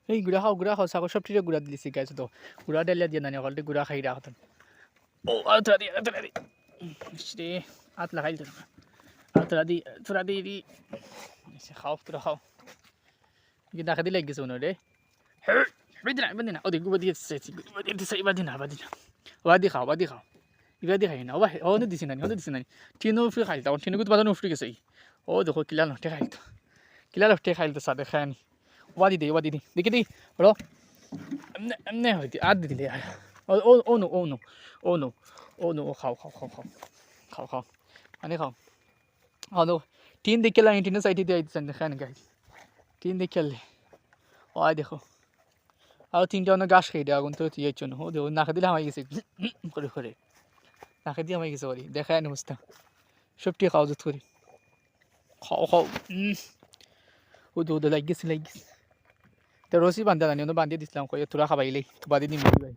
এই গুড়া খাও ছাগল সব ঠিক গুড়া দিলিছি গাইছ তো গুড়া ডালিয়া দিয়ে নানি অকলটি গুড়া খাই রাখ হতন ও আতরা দি রে আত লাগাই দিল আতরা দি খাও তোরা খাও কি দেখা দিলে গেছে উনো রে বাদিনা ওদি বাদি খাও ইবাদি খাই না ও নে দিছি নানি টিনো ফ্রি খাই তাও টিনো গুত বাজানো ফ্রি গেছে ও দেখো কিলা নটে খাইল তো সাদে খায়নি ওয়াদি দে দেখি দি র এমনে হইতি আদ দিলে ও নো খাও আনি খাও নো টিন দেখে লাই টিনে সাইডে দিয়ে আইতেছেন খান গাই টিন দেখে ওই দেখো আর তিনটা অনেক গাছ খেয়ে দেয় আগুন তো ইয়ের জন্য ও দেখো নাকে দিলে আমায় গেছে করে নাকে দিয়ে আমায় গেছে বলি দেখায় না বুঝতাম সবটি খাও জুত করি খাও ও দৌড়ে লাগ গেছে তো রসি বান্ধা জানি বান্ধিয়ে দিছিলাম কয়ে তোরা খাবাইলেই তো বাদি দিন ভাই